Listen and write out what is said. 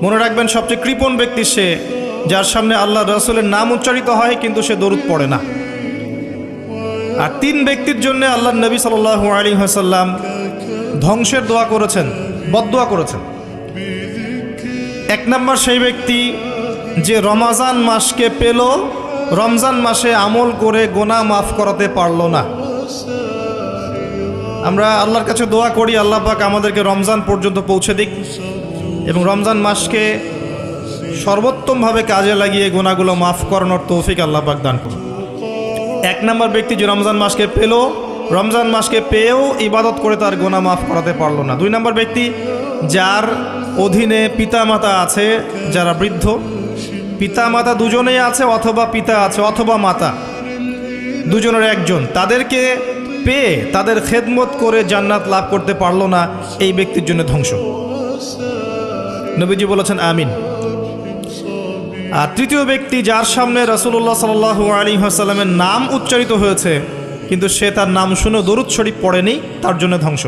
মনে রাখবেন, সবচেয়ে কৃপণ ব্যক্তি সে যার সামনে আল্লাহ রাসূলের নাম উচ্চারিত হয় কিন্তু সে দরুদ পড়ে না। আর 3 ব্যক্তির জন্য আল্লাহ নবী সাল্লাল্লাহু আলাইহি ওয়াসাল্লাম ধ্বংসের দোয়া করেছেন, বদদোয়া করেছেন। 1 নম্বর সেই ব্যক্তি যে রমজান মাসকে পেল, রমজান মাসে আমল করে গুনাহ মাফ করাতে পারল না। আমরা আল্লাহর কাছে দোয়া করি আল্লাহ পাক আমাদেরকে রমজান পর্যন্ত পৌঁছে দিক এবং রমজান মাসকে সর্বোত্তমভাবে কাজে লাগিয়ে গুনাহগুলো মাফ করানোর তৌফিক আল্লাহ পাক দান করুন। 1 নম্বর ব্যক্তি যে রমজান মাসকে পেল, রমজান মাসকে পেয়েও ইবাদত করে তার গুনাহ মাফ করাতে পারলো না। 2 নম্বর ব্যক্তি যার অধীনে পিতামাতা আছে, যারা বৃদ্ধ, পিতামাতা দুজনেই আছে অথবা পিতা আছে অথবা মাতা, দুজনের একজন, তাদেরকে পেয়ে তাদের খেদমত করে জান্নাত লাভ করতে পারলো না, এই ব্যক্তির জন্য ধ্বংস। নবীজি বলেছেন আমিন। আর 3য় ব্যক্তি যার সামনে রাসূলুল্লাহ সাল্লাল্লাহু আলাইহি ওয়াসাল্লামের নাম উচ্চারিত হয়েছে কিন্তু সে তার নাম শুনে দরুদ শরীফ পড়েনি, তার জন্য ধ্বংস।